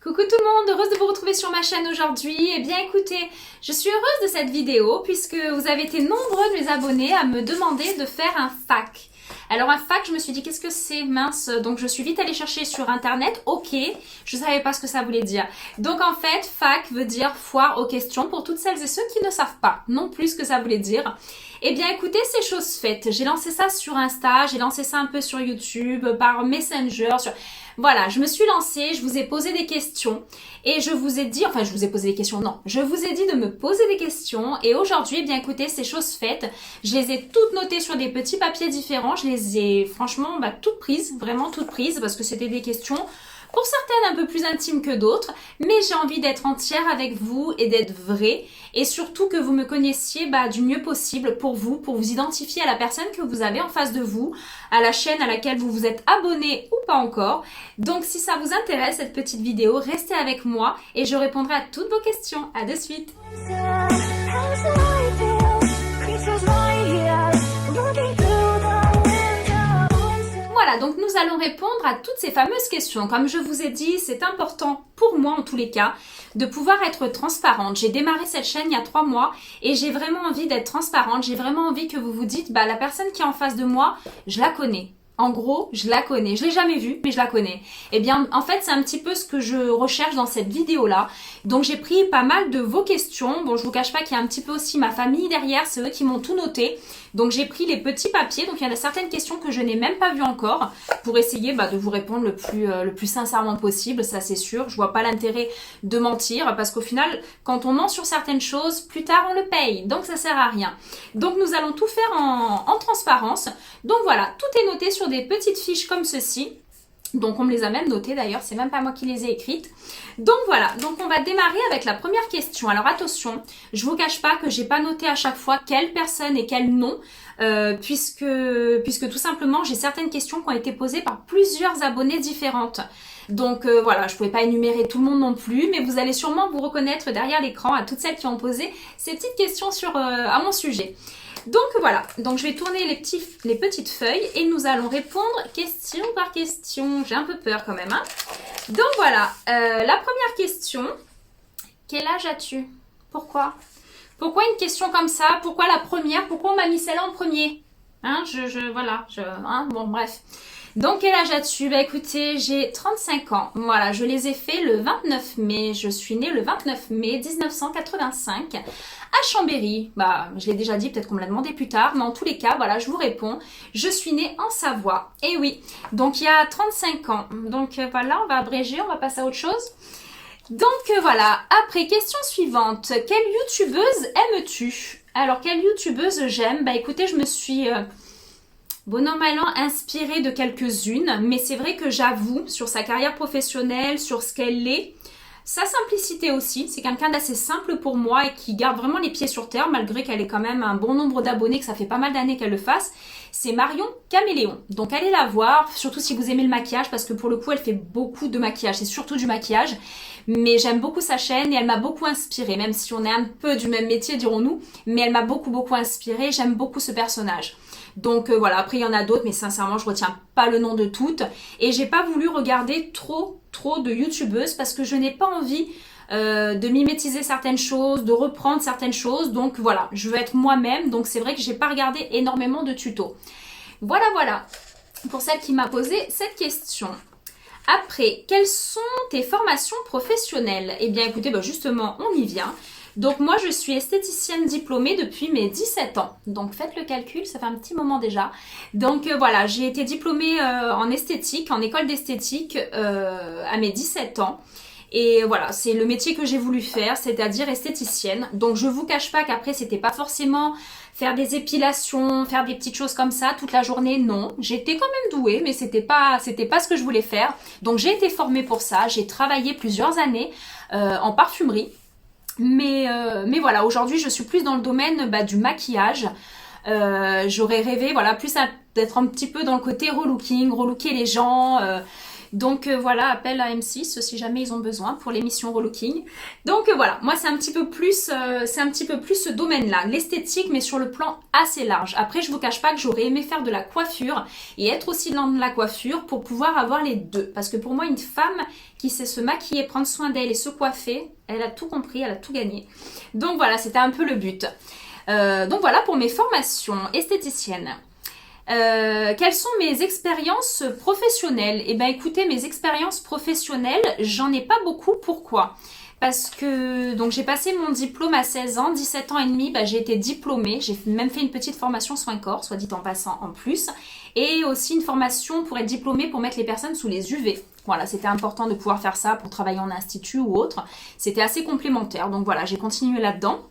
Coucou tout le monde, heureuse de vous retrouver sur ma chaîne aujourd'hui. Eh bien écoutez, je suis heureuse de cette vidéo puisque vous avez été nombreux de mes abonnés à me demander de faire un FAQ. Alors un FAQ, je me suis dit qu'est-ce que c'est, mince, donc je suis vite allée chercher sur internet, ok, je savais pas ce que ça voulait dire. Donc en fait, FAQ veut dire foire aux questions pour toutes celles et ceux qui ne savent pas non plus ce que ça voulait dire. Eh bien écoutez, c'est chose faite, j'ai lancé ça sur Insta, j'ai lancé ça un peu sur YouTube, par Messenger, Voilà, je me suis lancée, je vous ai posé des questions et je vous ai dit, enfin je vous ai posé des questions, non, je vous ai dit de me poser des questions et aujourd'hui, eh bien écoutez, c'est chose faite. Je les ai toutes notées sur des petits papiers différents, je les ai franchement toutes prises, vraiment toutes prises parce que c'était des questions pour certaines un peu plus intimes que d'autres, mais j'ai envie d'être entière avec vous et d'être vraie et surtout que vous me connaissiez du mieux possible pour vous identifier à la personne que vous avez en face de vous, à la chaîne à laquelle vous vous êtes abonné ou pas encore. Donc si ça vous intéresse cette petite vidéo, restez avec moi et je répondrai à toutes vos questions. À de suite. Voilà, donc nous allons répondre à toutes ces fameuses questions. Comme je vous ai dit, c'est important pour moi en tous les cas de pouvoir être transparente. J'ai démarré cette chaîne il y a 3 mois et j'ai vraiment envie d'être transparente. J'ai vraiment envie que vous vous dites, la personne qui est en face de moi, je la connais. En gros, je la connais. Je l'ai jamais vue, mais je la connais. Eh bien, en fait, c'est un petit peu ce que je recherche dans cette vidéo-là. Donc, j'ai pris pas mal de vos questions. Bon, je vous cache pas qu'il y a un petit peu aussi ma famille derrière. C'est eux qui m'ont tout noté. Donc, j'ai pris les petits papiers. Donc, il y en a certaines questions que je n'ai même pas vues encore pour essayer de vous répondre le plus sincèrement possible. Ça, c'est sûr. Je vois pas l'intérêt de mentir parce qu'au final, quand on ment sur certaines choses, plus tard, on le paye. Donc, ça sert à rien. Donc, nous allons tout faire en transparence. Donc, voilà. Tout est noté sur des petites fiches comme ceci. Donc on me les a même notées d'ailleurs, c'est même pas moi qui les ai écrites. Donc voilà, donc on va démarrer avec la première question. Alors attention, je vous cache pas que j'ai pas noté à chaque fois quelle personne et quel nom, puisque tout simplement j'ai certaines questions qui ont été posées par plusieurs abonnés différentes. Donc voilà, je pouvais pas énumérer tout le monde non plus, mais vous allez sûrement vous reconnaître derrière l'écran à toutes celles qui ont posé ces petites questions à mon sujet. Donc voilà, donc je vais tourner les petites feuilles et nous allons répondre question par question. J'ai un peu peur quand même, hein. Donc voilà, la première question. Quel âge as-tu? Pourquoi? Pourquoi une question comme ça? Pourquoi la première? Pourquoi on m'a mis celle-là en premier? Hein, bon bref. Donc quel âge as-tu? Écoutez, j'ai 35 ans. Voilà, je les ai faits le 29 mai. Je suis née le 29 mai 1985 à Chambéry. Je l'ai déjà dit, peut-être qu'on me l'a demandé plus tard, mais en tous les cas, voilà, je vous réponds. Je suis née en Savoie. Et oui, donc il y a 35 ans. Donc voilà, on va abréger, on va passer à autre chose. Donc voilà, après, question suivante. Quelle youtubeuse aimes-tu? Alors, quelle youtubeuse j'aime? Écoutez, je me suis... bon an, mal an, inspirée de quelques-unes, mais c'est vrai que j'avoue, sur sa carrière professionnelle, sur ce qu'elle est, sa simplicité aussi, c'est quelqu'un d'assez simple pour moi et qui garde vraiment les pieds sur terre, malgré qu'elle ait quand même un bon nombre d'abonnés, que ça fait pas mal d'années qu'elle le fasse. C'est Marion Caméléon. Donc allez la voir, surtout si vous aimez le maquillage, parce que pour le coup, elle fait beaucoup de maquillage, c'est surtout du maquillage. Mais j'aime beaucoup sa chaîne et elle m'a beaucoup inspirée, même si on est un peu du même métier, dirons-nous, mais elle m'a beaucoup inspirée, j'aime beaucoup ce personnage. Donc voilà, après il y en a d'autres, mais sincèrement je retiens pas le nom de toutes. Et j'ai pas voulu regarder trop de youtubeuses parce que je n'ai pas envie de mimétiser certaines choses, de reprendre certaines choses. Donc voilà, je veux être moi-même, donc c'est vrai que j'ai pas regardé énormément de tutos. Voilà, pour celle qui m'a posé cette question. Après, quelles sont tes formations professionnelles? Eh bien écoutez, justement, on y vient. Donc moi, je suis esthéticienne diplômée depuis mes 17 ans. Donc faites le calcul, ça fait un petit moment déjà. Donc voilà, j'ai été diplômée en esthétique, en école d'esthétique à mes 17 ans. Et voilà, c'est le métier que j'ai voulu faire, c'est-à-dire esthéticienne. Donc je vous cache pas qu'après, c'était pas forcément faire des épilations, faire des petites choses comme ça toute la journée, non. J'étais quand même douée, mais c'était pas ce que je voulais faire. Donc j'ai été formée pour ça, j'ai travaillé plusieurs années en parfumerie. Mais voilà, aujourd'hui, je suis plus dans le domaine du maquillage. J'aurais rêvé, voilà, plus d'être un petit peu dans le côté relooker les gens, Donc voilà, appel à M6 si jamais ils ont besoin pour l'émission relooking. Donc voilà, moi c'est un petit peu plus ce domaine-là, l'esthétique, mais sur le plan assez large. Après, je vous cache pas que j'aurais aimé faire de la coiffure et être aussi dans la coiffure pour pouvoir avoir les deux. Parce que pour moi, une femme qui sait se maquiller, prendre soin d'elle et se coiffer, elle a tout compris, elle a tout gagné. Donc voilà, c'était un peu le but. Donc voilà pour mes formations esthéticiennes. Quelles sont mes expériences professionnelles? Eh bien écoutez, mes expériences professionnelles, j'en ai pas beaucoup. Pourquoi? Parce que donc j'ai passé mon diplôme à 16 ans, 17 ans et demi, j'ai été diplômée. J'ai même fait une petite formation soins corps, soit dit en passant en plus. Et aussi une formation pour être diplômée pour mettre les personnes sous les UV. Voilà, c'était important de pouvoir faire ça pour travailler en institut ou autre. C'était assez complémentaire, donc voilà, j'ai continué là-dedans.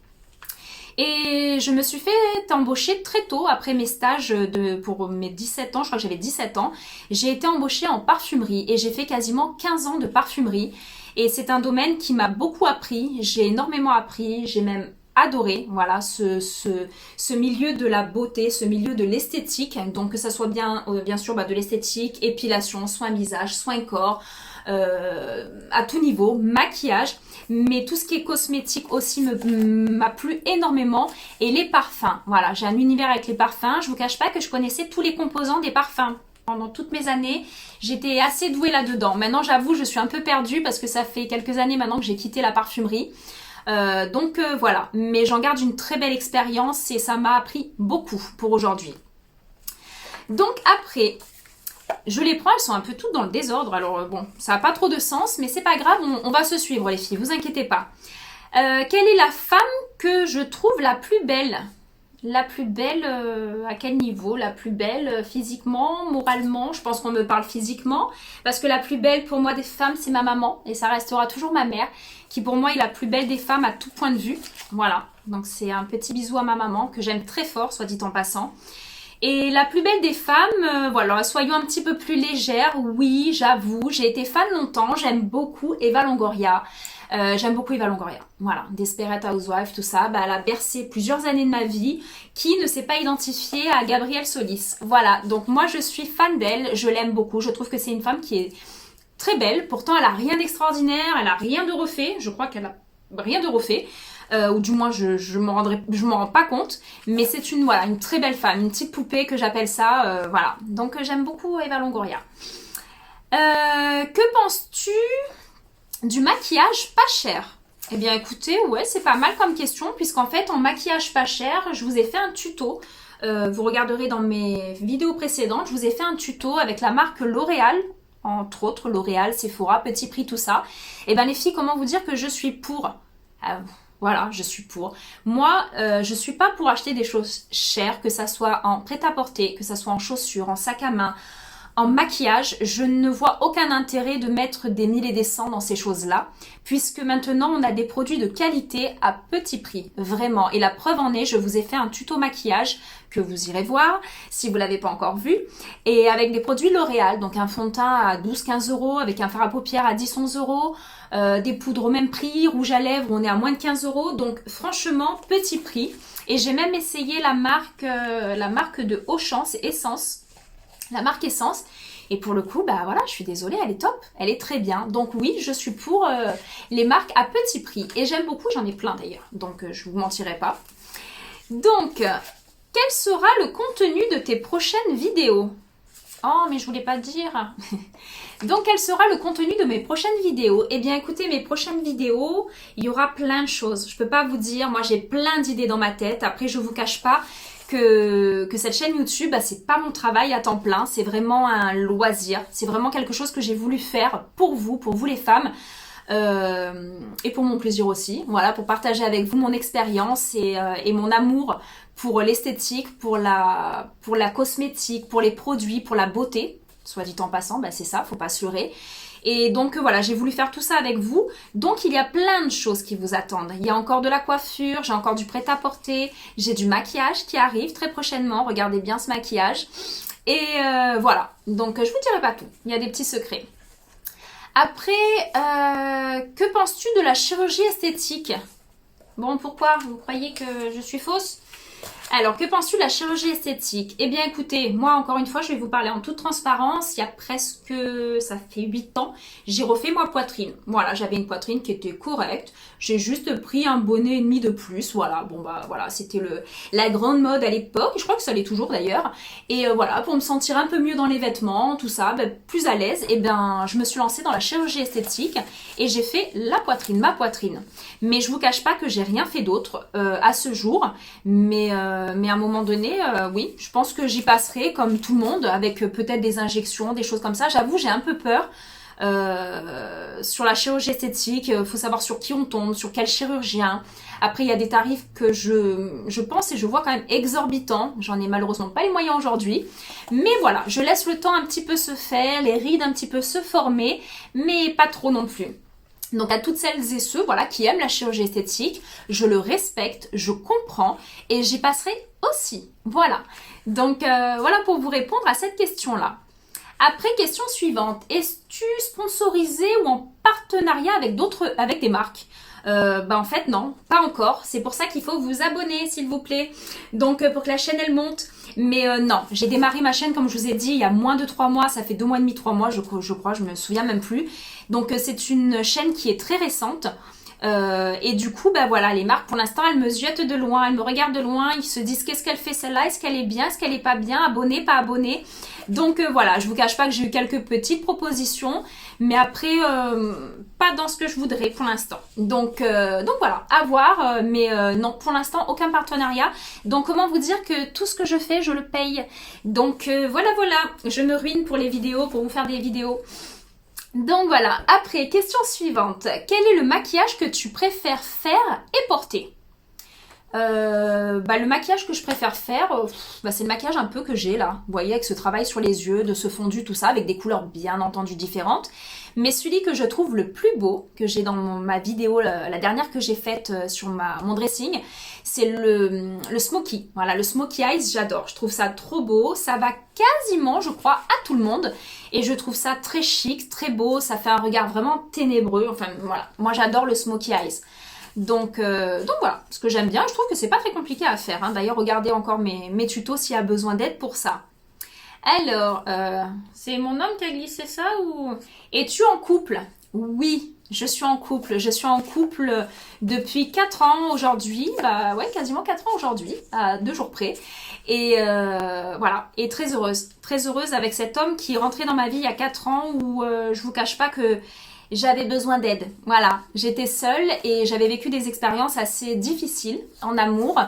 Et je me suis fait embaucher très tôt après mes stages pour mes 17 ans, je crois que j'avais 17 ans. J'ai été embauchée en parfumerie et j'ai fait quasiment 15 ans de parfumerie. Et c'est un domaine qui m'a beaucoup appris, j'ai énormément appris, j'ai même adoré, voilà, ce milieu de la beauté, ce milieu de l'esthétique. Donc que ça soit bien sûr de l'esthétique, épilation, soins visage, soins corps, à tout niveau, maquillage, mais tout ce qui est cosmétique aussi m'a plu énormément, et les parfums, voilà, j'ai un univers avec les parfums. Je vous cache pas que je connaissais tous les composants des parfums. Pendant toutes mes années, j'étais assez douée là-dedans. Maintenant, j'avoue, je suis un peu perdue parce que ça fait quelques années maintenant que j'ai quitté la parfumerie. Donc voilà, mais j'en garde une très belle expérience et ça m'a appris beaucoup pour aujourd'hui. Donc après, je les prends, elles sont un peu toutes dans le désordre, alors bon, ça n'a pas trop de sens, mais c'est pas grave, on va se suivre les filles, vous inquiétez pas. Quelle est la femme que je trouve la plus belle? La plus belle, à quel niveau? La plus belle physiquement, moralement? Je pense qu'on me parle physiquement, parce que la plus belle pour moi des femmes, c'est ma maman, et ça restera toujours ma mère, qui pour moi est la plus belle des femmes à tout point de vue. Voilà, donc c'est un petit bisou à ma maman, que j'aime très fort, soit dit en passant. Et la plus belle des femmes, voilà, soyons un petit peu plus légères. Oui, j'avoue, j'ai été fan longtemps, j'aime beaucoup Eva Longoria. Voilà, Desperate Housewives, tout ça, elle a bercé plusieurs années de ma vie. Qui ne s'est pas identifié à Gabrielle Solis? Voilà, donc moi je suis fan d'elle, je l'aime beaucoup. Je trouve que c'est une femme qui est très belle, pourtant elle a rien d'extraordinaire, elle a rien de refait. Je crois qu'elle a rien de refait. Ou du moins je m'en rends pas compte, mais c'est une très belle femme, une petite poupée que j'appelle ça, voilà. Donc j'aime beaucoup Eva Longoria. Que penses-tu du maquillage pas cher? Eh bien écoutez, ouais, c'est pas mal comme question, puisqu'en fait en maquillage pas cher, je vous ai fait un tuto. Vous regarderez dans mes vidéos précédentes, je vous ai fait un tuto avec la marque L'Oréal, entre autres L'Oréal, Sephora, Petit Prix, tout ça. Et bien les filles, comment vous dire que je suis pour? Voilà, je suis pour. Moi, je suis pas pour acheter des choses chères, que ça soit en prêt-à-porter, que ça soit en chaussures, en sac à main, en maquillage. Je ne vois aucun intérêt de mettre des 1000 et des 100 dans ces choses-là, puisque maintenant on a des produits de qualité à petit prix, vraiment. Et la preuve en est, je vous ai fait un tuto maquillage que vous irez voir si vous l'avez pas encore vu, et avec des produits L'Oréal, donc un fond de teint à 12-15 euros, avec un fard à paupières à 10-11 euros, des poudres au même prix, rouge à lèvres, on est à moins de 15 euros, donc franchement petit prix. Et j'ai même essayé la marque de Auchan, c'est Essence, la marque Essence, et pour le coup, voilà, je suis désolée, elle est top, elle est très bien. Donc oui, je suis pour les marques à petit prix, et j'aime beaucoup, j'en ai plein d'ailleurs, donc je vous mentirai pas. Donc, quel sera le contenu de tes prochaines vidéos? Oh, mais je voulais pas dire. Donc, quel sera le contenu de mes prochaines vidéos? Eh bien, écoutez, mes prochaines vidéos, il y aura plein de choses. Je peux pas vous dire, moi j'ai plein d'idées dans ma tête. Après, je vous cache pas que cette chaîne YouTube, c'est pas mon travail à temps plein. C'est vraiment un loisir. C'est vraiment quelque chose que j'ai voulu faire pour vous les femmes. Et pour mon plaisir aussi, voilà, pour partager avec vous mon expérience et mon amour pour l'esthétique, pour la cosmétique, pour les produits, pour la beauté, soit dit en passant, c'est ça, faut pas se leurrer. Et donc voilà, j'ai voulu faire tout ça avec vous. Donc il y a plein de choses qui vous attendent. Il y a encore de la coiffure, j'ai encore du prêt-à-porter, j'ai du maquillage qui arrive très prochainement. Regardez bien ce maquillage. Et voilà, donc je vous dirai pas tout, il y a des petits secrets. Après, que penses-tu de la chirurgie esthétique? Bon, pourquoi? Vous croyez que je suis fausse? Alors, que penses-tu de la chirurgie esthétique? Eh bien, écoutez, moi, encore une fois, je vais vous parler en toute transparence. Il y a presque, ça fait 8 ans, j'ai refait ma poitrine. Voilà, j'avais une poitrine qui était correcte. J'ai juste pris un bonnet et demi de plus. Voilà, bon bah voilà, c'était la grande mode à l'époque. Je crois que ça l'est toujours d'ailleurs. Et voilà, pour me sentir un peu mieux dans les vêtements, tout ça, plus à l'aise, eh bien, je me suis lancée dans la chirurgie esthétique et j'ai fait la poitrine, ma poitrine. Mais je vous cache pas que j'ai rien fait d'autre à ce jour. Mais à un moment donné, oui, je pense que j'y passerai comme tout le monde, avec peut-être des injections, des choses comme ça. J'avoue, j'ai un peu peur sur la chirurgie esthétique. Faut savoir sur qui on tombe, sur quel chirurgien. Après, il y a des tarifs que je pense et je vois quand même exorbitants. J'en ai malheureusement pas les moyens aujourd'hui. Mais voilà, je laisse le temps un petit peu se faire, les rides un petit peu se former, mais pas trop non plus. Donc à toutes celles et ceux voilà, qui aiment la chirurgie esthétique, je le respecte, je comprends et j'y passerai aussi. Voilà. Donc voilà pour vous répondre à cette question-là. Après, question suivante. Es-tu sponsorisé ou en partenariat avec des marques? En fait non, pas encore. C'est pour ça qu'il faut vous abonner s'il vous plaît. Donc pour que la chaîne elle monte. Mais non, j'ai démarré ma chaîne comme je vous ai dit il y a moins de 3 mois, ça fait 2 mois et demi, 3 mois je crois, je me souviens même plus. Donc c'est une chaîne qui est très récente. Et du coup, voilà, les marques pour l'instant elles me ziotent de loin, elles me regardent de loin, ils se disent qu'est-ce qu'elle fait celle-là, est-ce qu'elle est bien, est-ce qu'elle est pas bien, abonnée, pas abonnée. Donc voilà, je vous cache pas que j'ai eu quelques petites propositions, mais après pas dans ce que je voudrais pour l'instant. Donc voilà, à voir, mais non, pour l'instant aucun partenariat. Donc comment vous dire que tout ce que je fais, je le paye. Donc voilà, je me ruine pour les vidéos, pour vous faire des vidéos. Donc voilà, après, question suivante. Quel est le maquillage que tu préfères faire et porter? Le maquillage que je préfère faire, c'est le maquillage un peu que j'ai là. Vous voyez, avec ce travail sur les yeux, de ce fondu, tout ça, avec des couleurs bien entendu différentes. Mais celui que je trouve le plus beau, que j'ai dans ma vidéo, la dernière que j'ai faite sur mon dressing, c'est le Smoky. Voilà, le Smoky Eyes, j'adore. Je trouve ça trop beau. Ça va quasiment, je crois, à tout le monde. Et je trouve ça très chic, très beau. Ça fait un regard vraiment ténébreux. Enfin, voilà. Moi, j'adore le Smoky Eyes. Donc voilà, ce que j'aime bien, je trouve que c'est pas très compliqué à faire. Hein. D'ailleurs, regardez encore mes tutos s'il y a besoin d'aide pour ça. Alors, c'est mon homme qui a glissé ça ou... Es-tu en couple? Oui, je suis en couple. Je suis en couple depuis 4 ans aujourd'hui. Bah ouais, quasiment 4 ans aujourd'hui, à 2 jours près. Et voilà, et très heureuse. Très heureuse avec cet homme qui est rentré dans ma vie il y a 4 ans où je vous cache pas que j'avais besoin d'aide. Voilà, j'étais seule et j'avais vécu des expériences assez difficiles en amour.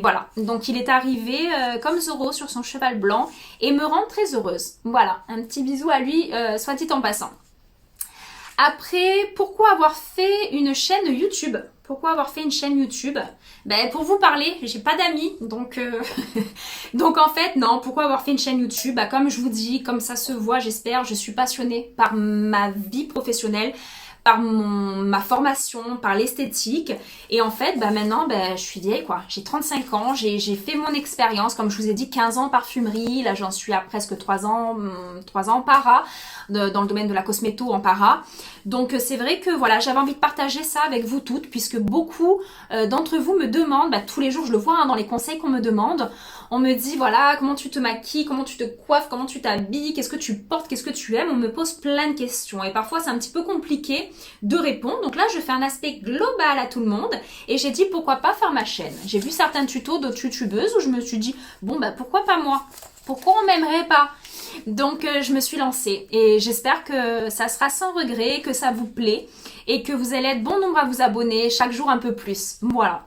Voilà, donc il est arrivé comme Zorro sur son cheval blanc et me rend très heureuse. Voilà, un petit bisou à lui, soit dit en passant. Après, pourquoi avoir fait une chaîne YouTube? Pourquoi avoir fait une chaîne YouTube? Pour vous parler, j'ai pas d'amis, donc donc en fait non. Pourquoi avoir fait une chaîne YouTube? Comme je vous dis, comme ça se voit, j'espère, je suis passionnée par ma vie professionnelle, par ma formation, par l'esthétique. Et en fait, maintenant, je suis vieille, quoi. J'ai 35 ans, j'ai fait mon expérience, comme je vous ai dit, 15 ans en parfumerie. Là, j'en suis à presque 3 ans en para, dans le domaine de la cosméto en para. Donc, c'est vrai que, voilà, j'avais envie de partager ça avec vous toutes, puisque beaucoup d'entre vous me demandent, tous les jours, je le vois dans les conseils qu'on me demande, on me dit, voilà, comment tu te maquilles, comment tu te coiffes, comment tu t'habilles, qu'est-ce que tu portes, qu'est-ce que tu aimes. On me pose plein de questions et parfois, c'est un petit peu compliqué de répondre. Donc là, je fais un aspect global à tout le monde et j'ai dit, pourquoi pas faire ma chaîne. J'ai vu certains tutos d'autres youtubeuses où je me suis dit, bon, pourquoi pas moi? Pourquoi on m'aimerait pas? Donc, je me suis lancée et j'espère que ça sera sans regret, que ça vous plaît et que vous allez être bon nombre à vous abonner chaque jour un peu plus. Voilà.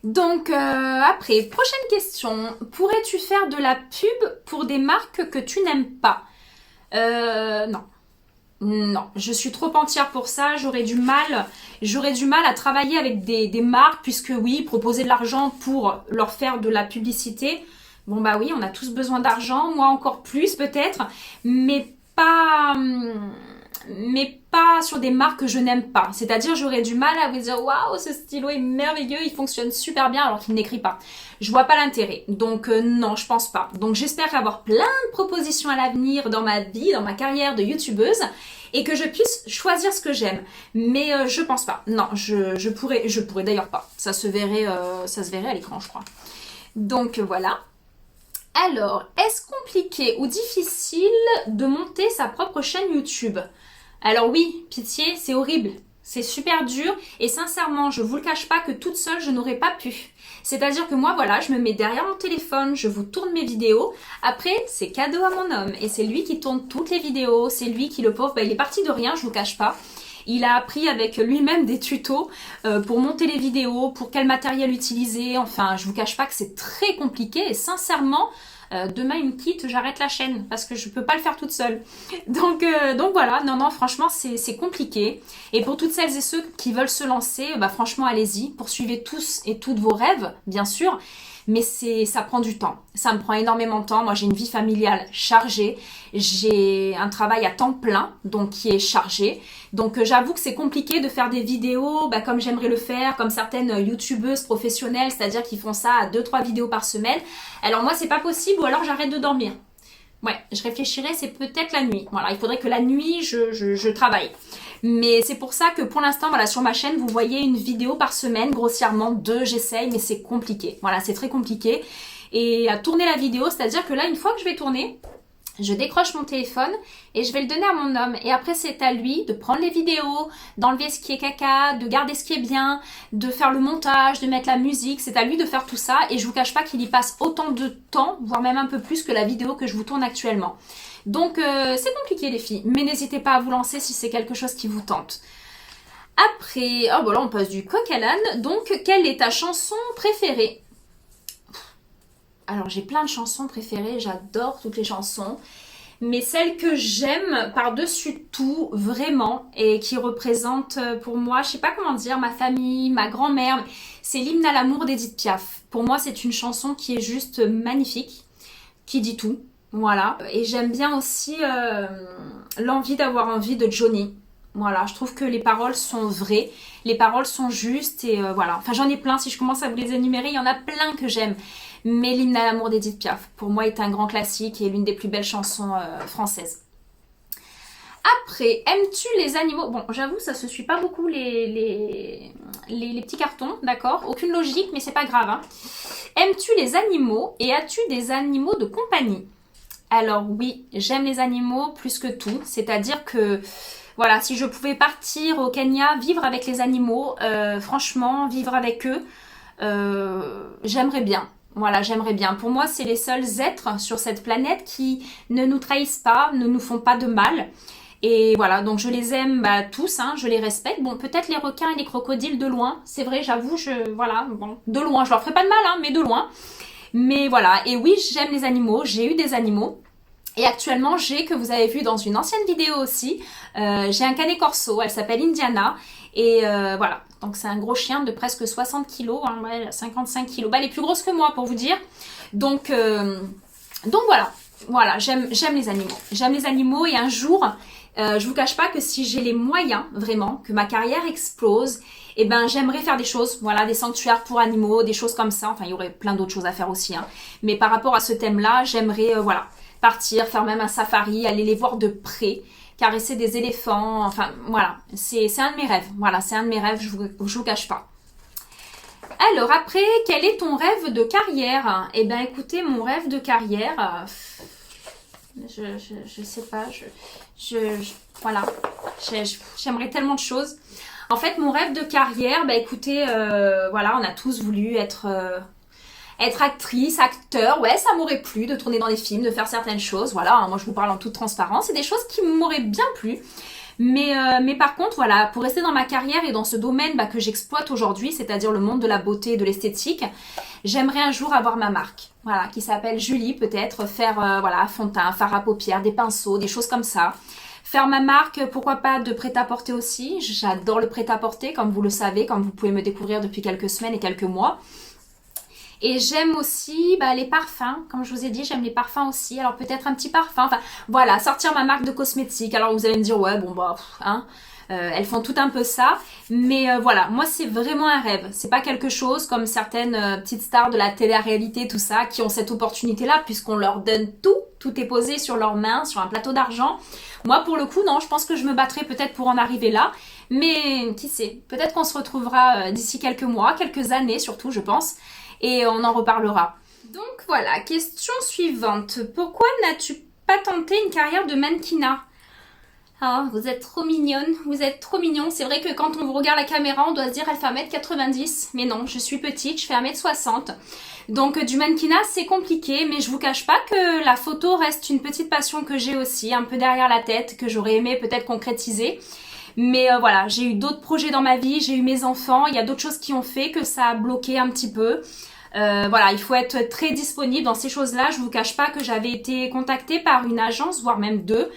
Donc après, prochaine question. Pourrais-tu faire de la pub pour des marques que tu n'aimes pas? Non. Non, je suis trop entière pour ça, j'aurais du mal à travailler avec des marques, puisque oui, proposer de l'argent pour leur faire de la publicité, bon oui, on a tous besoin d'argent, moi encore plus peut-être, mais pas mais pas sur des marques que je n'aime pas. C'est-à-dire, j'aurais du mal à vous dire waouh, ce stylo est merveilleux, il fonctionne super bien alors qu'il n'écrit pas. Je vois pas l'intérêt. Donc non, je pense pas. Donc j'espère avoir plein de propositions à l'avenir dans ma vie, dans ma carrière de youtubeuse, et que je puisse choisir ce que j'aime. Mais je pense pas. Non, je pourrais d'ailleurs pas. Ça se verrait à l'écran, je crois. Donc voilà. Alors, est-ce compliqué ou difficile de monter sa propre chaîne YouTube? Alors oui, pitié, c'est horrible. C'est super dur et sincèrement, je vous le cache pas que toute seule, je n'aurais pas pu. C'est-à-dire que moi, voilà, je me mets derrière mon téléphone, je vous tourne mes vidéos. Après, c'est cadeau à mon homme et c'est lui qui tourne toutes les vidéos. C'est lui qui, le pauvre, il est parti de rien, je vous cache pas. Il a appris avec lui-même des tutos pour monter les vidéos, pour quel matériel utiliser. Enfin, je vous cache pas que c'est très compliqué et sincèrement, demain il me quitte, j'arrête la chaîne parce que je peux pas le faire toute seule. Donc voilà, non, franchement c'est compliqué. Et pour toutes celles et ceux qui veulent se lancer, bah franchement allez-y, poursuivez tous et toutes vos rêves, bien sûr. Mais ça prend du temps. Ça me prend énormément de temps. Moi, j'ai une vie familiale chargée. J'ai un travail à temps plein, donc qui est chargé. Donc, j'avoue que c'est compliqué de faire des vidéos comme j'aimerais le faire, comme certaines youtubeuses professionnelles, c'est-à-dire qui font ça à 2-3 vidéos par semaine. Alors moi, c'est pas possible ou alors j'arrête de dormir. Ouais, je réfléchirais, c'est peut-être la nuit. Voilà, il faudrait que la nuit, je travaille. Mais c'est pour ça que pour l'instant, voilà, sur ma chaîne, vous voyez une vidéo par semaine, grossièrement 2, j'essaye, mais c'est compliqué. Voilà, c'est très compliqué. Et à tourner la vidéo, c'est-à-dire que là, une fois que je vais tourner, je décroche mon téléphone et je vais le donner à mon homme. Et après, c'est à lui de prendre les vidéos, d'enlever ce qui est caca, de garder ce qui est bien, de faire le montage, de mettre la musique. C'est à lui de faire tout ça. Et je vous cache pas qu'il y passe autant de temps, voire même un peu plus que la vidéo que je vous tourne actuellement. Donc, c'est compliqué les filles. Mais n'hésitez pas à vous lancer si c'est quelque chose qui vous tente. Après, oh là, on passe du coq à l'âne. Donc, quelle est ta chanson préférée? Alors j'ai plein de chansons préférées, j'adore toutes les chansons, mais celle que j'aime par-dessus tout vraiment et qui représente pour moi, je sais pas comment dire, ma famille, ma grand-mère, c'est l'hymne à l'amour d'Edith Piaf. Pour moi c'est une chanson qui est juste magnifique, qui dit tout, voilà. Et j'aime bien aussi l'envie d'avoir envie de Johnny. Voilà, je trouve que les paroles sont vraies, les paroles sont justes et voilà. Enfin, j'en ai plein, si je commence à vous les énumérer, il y en a plein que j'aime. Mais l'hymne à l'amour d'Edith Piaf, pour moi, est un grand classique et l'une des plus belles chansons françaises. Après, aimes-tu les animaux? Bon, j'avoue, ça se suit pas beaucoup les petits cartons, d'accord? Aucune logique, mais c'est pas grave. Hein. Aimes-tu les animaux et as-tu des animaux de compagnie? Alors oui, j'aime les animaux plus que tout, c'est-à-dire que... Voilà, si je pouvais partir au Kenya, vivre avec les animaux, franchement, vivre avec eux, j'aimerais bien. Voilà, j'aimerais bien. Pour moi, c'est les seuls êtres sur cette planète qui ne nous trahissent pas, ne nous font pas de mal. Et voilà, donc je les aime tous, hein, je les respecte. Bon, peut-être les requins et les crocodiles de loin, c'est vrai, j'avoue, voilà, bon, de loin. Je leur ferai pas de mal, hein, mais de loin. Mais voilà, et oui, j'aime les animaux, j'ai eu des animaux. Et actuellement, que vous avez vu dans une ancienne vidéo aussi, j'ai un canet corso, elle s'appelle Indiana. Et voilà, donc c'est un gros chien de presque 60 kilos, hein, ouais, 55 kilos. Elle est plus grosse que moi pour vous dire. Donc voilà, j'aime les animaux. J'aime les animaux et un jour, je vous cache pas que si j'ai les moyens, vraiment, que ma carrière explose, eh ben j'aimerais faire des choses, voilà, des sanctuaires pour animaux, des choses comme ça. Enfin, il y aurait plein d'autres choses à faire aussi. Hein. Mais par rapport à ce thème-là, j'aimerais, voilà, partir, faire même un safari, aller les voir de près, caresser des éléphants, enfin voilà, c'est un de mes rêves, voilà, c'est un de mes rêves, je vous cache pas. Alors après, quel est ton rêve de carrière? Eh bien écoutez, mon rêve de carrière, je sais pas, voilà, j'aimerais tellement de choses. En fait, mon rêve de carrière, écoutez, voilà, on a tous voulu être actrice, acteur, ouais, ça m'aurait plu de tourner dans des films, de faire certaines choses, voilà, hein, moi je vous parle en toute transparence, c'est des choses qui m'auraient bien plu, mais par contre, voilà, pour rester dans ma carrière et dans ce domaine que j'exploite aujourd'hui, c'est-à-dire le monde de la beauté et de l'esthétique, j'aimerais un jour avoir ma marque, voilà, qui s'appelle Julie peut-être, faire, voilà, fond de teint, fard à paupières, des pinceaux, des choses comme ça. Faire ma marque, pourquoi pas de prêt-à-porter aussi, j'adore le prêt-à-porter, comme vous le savez, comme vous pouvez me découvrir depuis quelques semaines et quelques mois. Et j'aime aussi les parfums, comme je vous ai dit, j'aime les parfums aussi. Alors peut-être un petit parfum, enfin voilà, sortir ma marque de cosmétiques. Alors vous allez me dire, ouais bon bah, hein, elles font tout un peu ça. Mais voilà, moi c'est vraiment un rêve. C'est pas quelque chose comme certaines petites stars de la télé-réalité, tout ça, qui ont cette opportunité-là, puisqu'on leur donne tout. Tout est posé sur leurs mains, sur un plateau d'argent. Moi, pour le coup, non, je pense que je me battrai peut-être pour en arriver là. Mais qui sait, peut-être qu'on se retrouvera d'ici quelques mois, quelques années surtout, je pense. Et on en reparlera. Donc voilà, question suivante. Pourquoi n'as-tu pas tenté une carrière de mannequinat? Ah, vous êtes trop mignonne, vous êtes trop mignon. C'est vrai que quand on vous regarde la caméra, on doit se dire elle fait 1m90. Mais non, je suis petite, je fais 1m60. Donc du mannequinat, c'est compliqué, mais je vous cache pas que la photo reste une petite passion que j'ai aussi, un peu derrière la tête, que j'aurais aimé peut-être concrétiser. Mais voilà, j'ai eu d'autres projets dans ma vie, j'ai eu mes enfants, il y a d'autres choses qui ont fait que ça a bloqué un petit peu. Voilà, il faut être très disponible dans ces choses-là. Je vous cache pas que j'avais été contactée par une agence, voire même deux.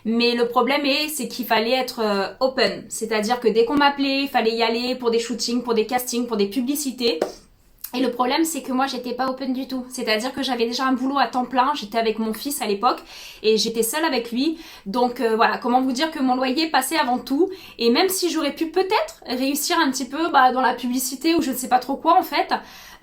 Mais le problème c'est qu'il fallait être open. C'est-à-dire que dès qu'on m'appelait, il fallait y aller pour des shootings, pour des castings, pour des publicités. Et le problème, c'est que moi, j'étais pas open du tout. C'est-à-dire que j'avais déjà un boulot à temps plein. J'étais avec mon fils à l'époque et j'étais seule avec lui. Donc voilà, comment vous dire que mon loyer passait avant tout. Et même si j'aurais pu peut-être réussir un petit peu dans la publicité ou je ne sais pas trop quoi en fait,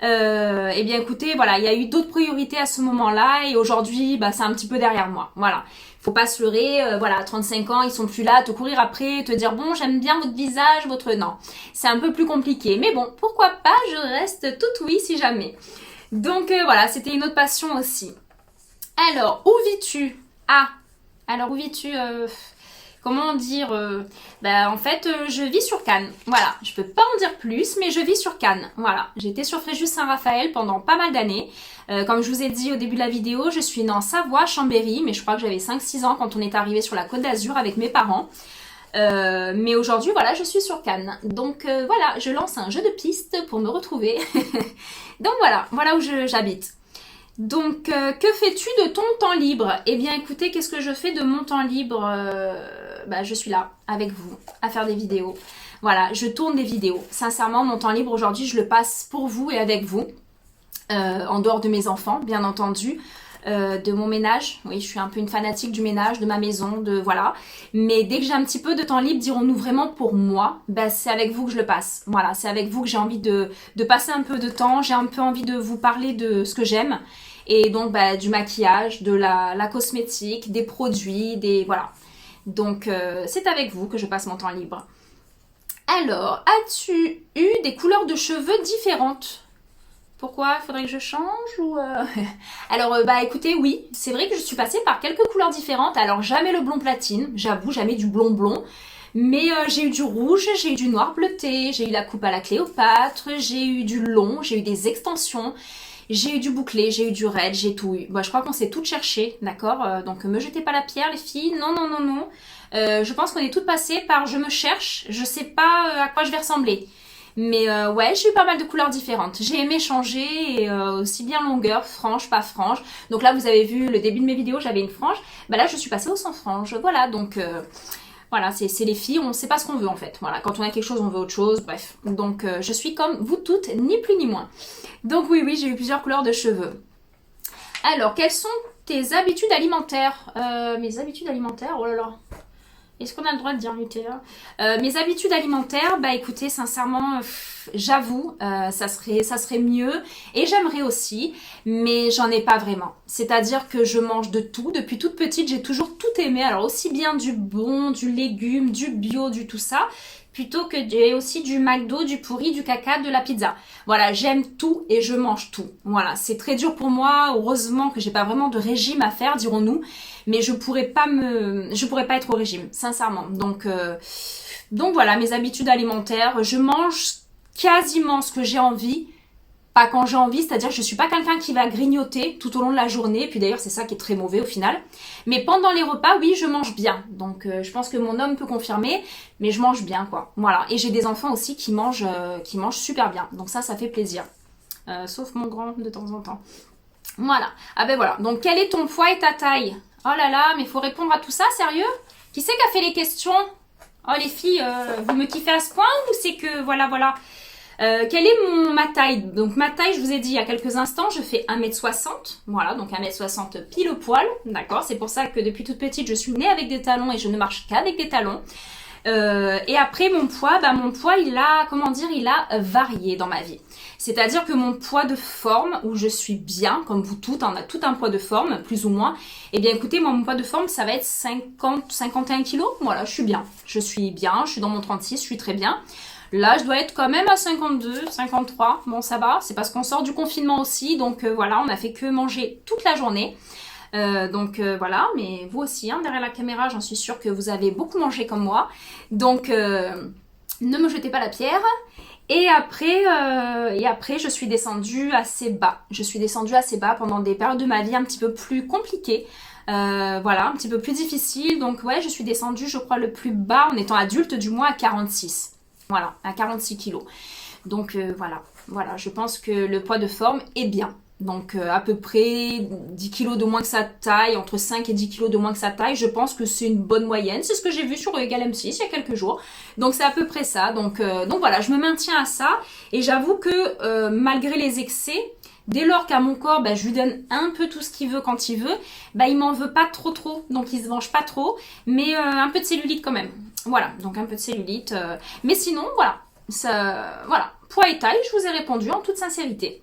eh bien écoutez, voilà, il y a eu d'autres priorités à ce moment-là et aujourd'hui, c'est un petit peu derrière moi. Voilà. Faut pas se leurrer, voilà, à 35 ans, ils sont plus là, te courir après, te dire bon, j'aime bien votre visage, votre... Non, c'est un peu plus compliqué. Mais bon, pourquoi pas, je reste toute oui si jamais. Donc voilà, c'était une autre passion aussi. Alors, où vis-tu? Ah, alors où vis-tu comment dire en fait, je vis sur Cannes. Voilà, je peux pas en dire plus, mais je vis sur Cannes. Voilà, j'étais sur Fréjus-Saint-Raphaël pendant pas mal d'années. Comme je vous ai dit au début de la vidéo, je suis née en Savoie, Chambéry, mais je crois que j'avais 5-6 ans quand on est arrivé sur la Côte d'Azur avec mes parents. Mais aujourd'hui, voilà, je suis sur Cannes. Donc voilà, je lance un jeu de pistes pour me retrouver. Donc voilà où j'habite. Donc, que fais-tu de ton temps libre? Eh bien, écoutez, qu'est-ce que je fais de mon temps libre? Je suis là, avec vous, à faire des vidéos. Voilà, je tourne des vidéos. Sincèrement, mon temps libre aujourd'hui, je le passe pour vous et avec vous. En dehors de mes enfants, bien entendu. De mon ménage, oui, je suis un peu une fanatique du ménage, de ma maison, voilà. Mais dès que j'ai un petit peu de temps libre, dirons-nous vraiment pour moi, c'est avec vous que je le passe. Voilà, c'est avec vous que j'ai envie de passer un peu de temps. J'ai un peu envie de vous parler de ce que j'aime. Et donc, du maquillage, de la cosmétique, des produits, voilà. Donc, c'est avec vous que je passe mon temps libre. Alors, as-tu eu des couleurs de cheveux différentes? Pourquoi? Il faudrait que je change ou Alors écoutez, oui, c'est vrai que je suis passée par quelques couleurs différentes. Alors jamais le blond platine, j'avoue, jamais du blond blond. Mais j'ai eu du rouge, j'ai eu du noir bleuté, j'ai eu la coupe à la Cléopâtre, j'ai eu du long, j'ai eu des extensions, j'ai eu du bouclé, j'ai eu du raid, j'ai tout eu. Je crois qu'on s'est toutes cherchées, d'accord? Donc me jetez pas la pierre les filles, non, non, non, non. Je pense qu'on est toutes passées par je me cherche, je sais pas à quoi je vais ressembler. Mais ouais, j'ai eu pas mal de couleurs différentes. J'ai aimé changer, et, aussi bien longueur, frange, pas frange. Donc là, vous avez vu le début de mes vidéos, j'avais une frange. Là, je suis passée au sans frange. Voilà, donc voilà, c'est les filles, on sait pas ce qu'on veut en fait. Voilà, quand on a quelque chose, on veut autre chose. Bref, donc je suis comme vous toutes, ni plus ni moins. Donc oui, j'ai eu plusieurs couleurs de cheveux. Alors, quelles sont tes habitudes alimentaires? Mes habitudes alimentaires, oh là là. Est-ce qu'on a le droit de dire Nutella? Mes habitudes alimentaires, écoutez, sincèrement, j'avoue, ça serait mieux. Et j'aimerais aussi, mais j'en ai pas vraiment. C'est-à-dire que je mange de tout. Depuis toute petite, j'ai toujours tout aimé. Alors aussi bien du bon, du légume, du bio, du tout ça, plutôt que aussi du McDo, du pourri, du caca, de la pizza. Voilà, j'aime tout et je mange tout. Voilà, c'est très dur pour moi. Heureusement que j'ai pas vraiment de régime à faire, dirons-nous. Mais je pourrais pas être au régime, sincèrement. Donc voilà, mes habitudes alimentaires, je mange quasiment ce que j'ai envie. Pas quand j'ai envie, c'est-à-dire que je suis pas quelqu'un qui va grignoter tout au long de la journée. Puis d'ailleurs, c'est ça qui est très mauvais au final. Mais pendant les repas, oui, je mange bien. Donc je pense que mon homme peut confirmer, mais je mange bien, quoi. Voilà. Et j'ai des enfants aussi qui mangent super bien. Donc ça fait plaisir. Sauf mon grand de temps en temps. Voilà. Ah voilà. Donc quel est ton poids et ta taille? Oh là là, mais il faut répondre à tout ça, sérieux? Qui c'est qui a fait les questions? Oh les filles, vous me kiffez à ce point ou c'est que... Voilà. Quelle est ma taille? Donc ma taille, je vous ai dit il y a quelques instants, je fais 1m60. Voilà, donc 1m60 pile au poil. D'accord, c'est pour ça que depuis toute petite, je suis née avec des talons et je ne marche qu'avec des talons. Et après mon poids, il a, comment dire, il a varié dans ma vie. C'est-à-dire que mon poids de forme, où je suis bien, comme vous toutes, on a tout un poids de forme, plus ou moins. Eh bien écoutez, moi mon poids de forme, ça va être 50-51 kilos. Voilà, je suis bien, je suis dans mon 36, je suis très bien. Là, je dois être quand même à 52, 53. Bon, ça va, c'est parce qu'on sort du confinement aussi. Donc voilà, on a fait que manger toute la journée. Voilà, mais vous aussi, hein, derrière la caméra, j'en suis sûre que vous avez beaucoup mangé comme moi. Donc, ne me jetez pas la pierre. Et après, je suis descendue assez bas. Je suis descendue assez bas pendant des périodes de ma vie un petit peu plus compliquées. Voilà, un petit peu plus difficiles. Donc ouais, je suis descendue, je crois, le plus bas, en étant adulte, du moins à 46. Voilà, à 46 kilos. Donc voilà, je pense que le poids de forme est bien. Donc à peu près 10 kilos de moins que sa taille, entre 5 et 10 kilos de moins que sa taille, je pense que c'est une bonne moyenne. C'est ce que j'ai vu sur Egal M6 il y a quelques jours. Donc c'est à peu près ça. Donc voilà, je me maintiens à ça. Et j'avoue que malgré les excès, dès lors qu'à mon corps, je lui donne un peu tout ce qu'il veut quand il veut, il m'en veut pas trop. Donc il se venge pas trop, mais un peu de cellulite quand même. Voilà, donc un peu de cellulite. Mais sinon, voilà. Voilà, poids et taille, je vous ai répondu en toute sincérité.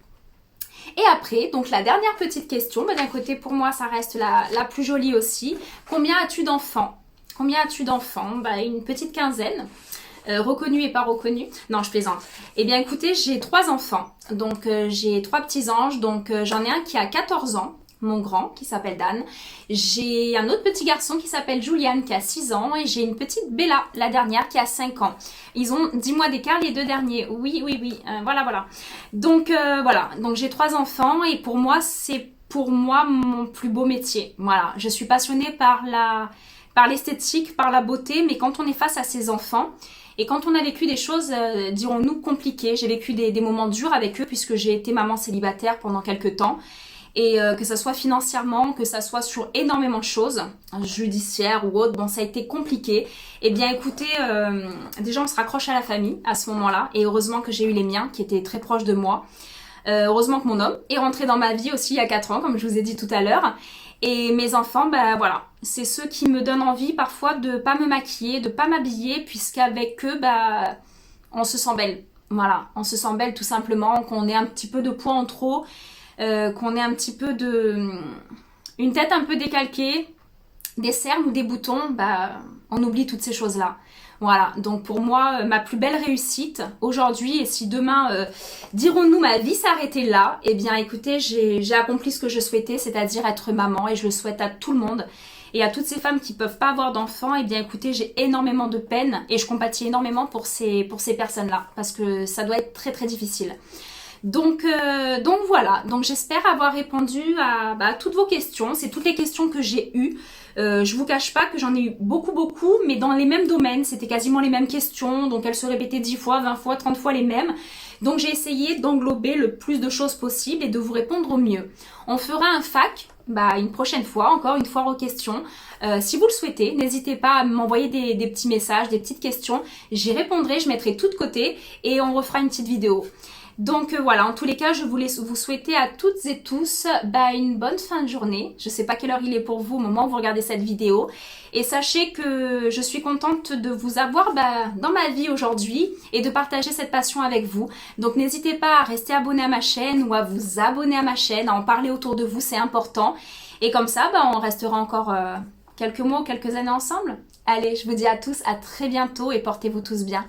Et après, donc la dernière petite question, d'un côté pour moi ça reste la plus jolie aussi. Combien as-tu d'enfants? Combien as-tu d'enfants? Une petite quinzaine. Reconnus et pas reconnus. Non, je plaisante. Eh bien écoutez, j'ai 3 enfants. Donc j'ai 3 petits anges. Donc j'en ai un qui a 14 ans. Mon grand, qui s'appelle Dan. J'ai un autre petit garçon qui s'appelle Julian, qui a 6 ans. Et j'ai une petite Bella, la dernière, qui a 5 ans. Ils ont 10 mois d'écart, les 2 derniers. Oui. Voilà. Donc, voilà. Donc, j'ai 3 enfants. Et pour moi, c'est mon plus beau métier. Voilà. Je suis passionnée par l'esthétique, par la beauté. Mais quand on est face à ses enfants, et quand on a vécu des choses, dirons-nous, compliquées. J'ai vécu des moments durs avec eux, puisque j'ai été maman célibataire pendant quelques temps. Et que ça soit financièrement, que ça soit sur énormément de choses, judiciaires ou autres, bon ça a été compliqué. Eh bien écoutez, déjà on se raccroche à la famille à ce moment-là, et heureusement que j'ai eu les miens qui étaient très proches de moi. Heureusement que mon homme est rentré dans ma vie aussi il y a 4 ans, comme je vous ai dit tout à l'heure. Et mes enfants, voilà, c'est ceux qui me donnent envie parfois de pas me maquiller, de pas m'habiller, puisqu'avec eux, on se sent belle. Voilà, on se sent belle tout simplement, qu'on ait un petit peu de poids en trop, qu'on ait un petit peu une tête un peu décalquée, des cernes ou des boutons, on oublie toutes ces choses-là. Voilà, donc pour moi, ma plus belle réussite aujourd'hui, et si demain, dirons-nous, ma vie s'arrêtait là, eh bien écoutez, j'ai accompli ce que je souhaitais, c'est-à-dire être maman, et je le souhaite à tout le monde. Et à toutes ces femmes qui peuvent pas avoir d'enfants, eh bien écoutez, j'ai énormément de peine, et je compatis énormément pour ces personnes-là, parce que ça doit être très très difficile. Donc voilà, donc j'espère avoir répondu à toutes vos questions. C'est toutes les questions que j'ai eues. Je vous cache pas que j'en ai eu beaucoup, mais dans les mêmes domaines. C'était quasiment les mêmes questions, donc elles se répétaient 10 fois, 20 fois, 30 fois les mêmes. Donc j'ai essayé d'englober le plus de choses possible et de vous répondre au mieux. On fera un FAQ une prochaine fois, encore une fois aux questions. Si vous le souhaitez, n'hésitez pas à m'envoyer des petits messages, des petites questions. J'y répondrai, je mettrai tout de côté et on refera une petite vidéo. Donc voilà, en tous les cas, je voulais vous souhaiter à toutes et tous une bonne fin de journée. Je ne sais pas quelle heure il est pour vous au moment où vous regardez cette vidéo. Et sachez que je suis contente de vous avoir dans ma vie aujourd'hui et de partager cette passion avec vous. Donc n'hésitez pas à rester abonné à ma chaîne ou à vous abonner à ma chaîne, à en parler autour de vous, c'est important. Et comme ça, on restera encore quelques mois ou quelques années ensemble. Allez, je vous dis à tous à très bientôt et portez-vous tous bien.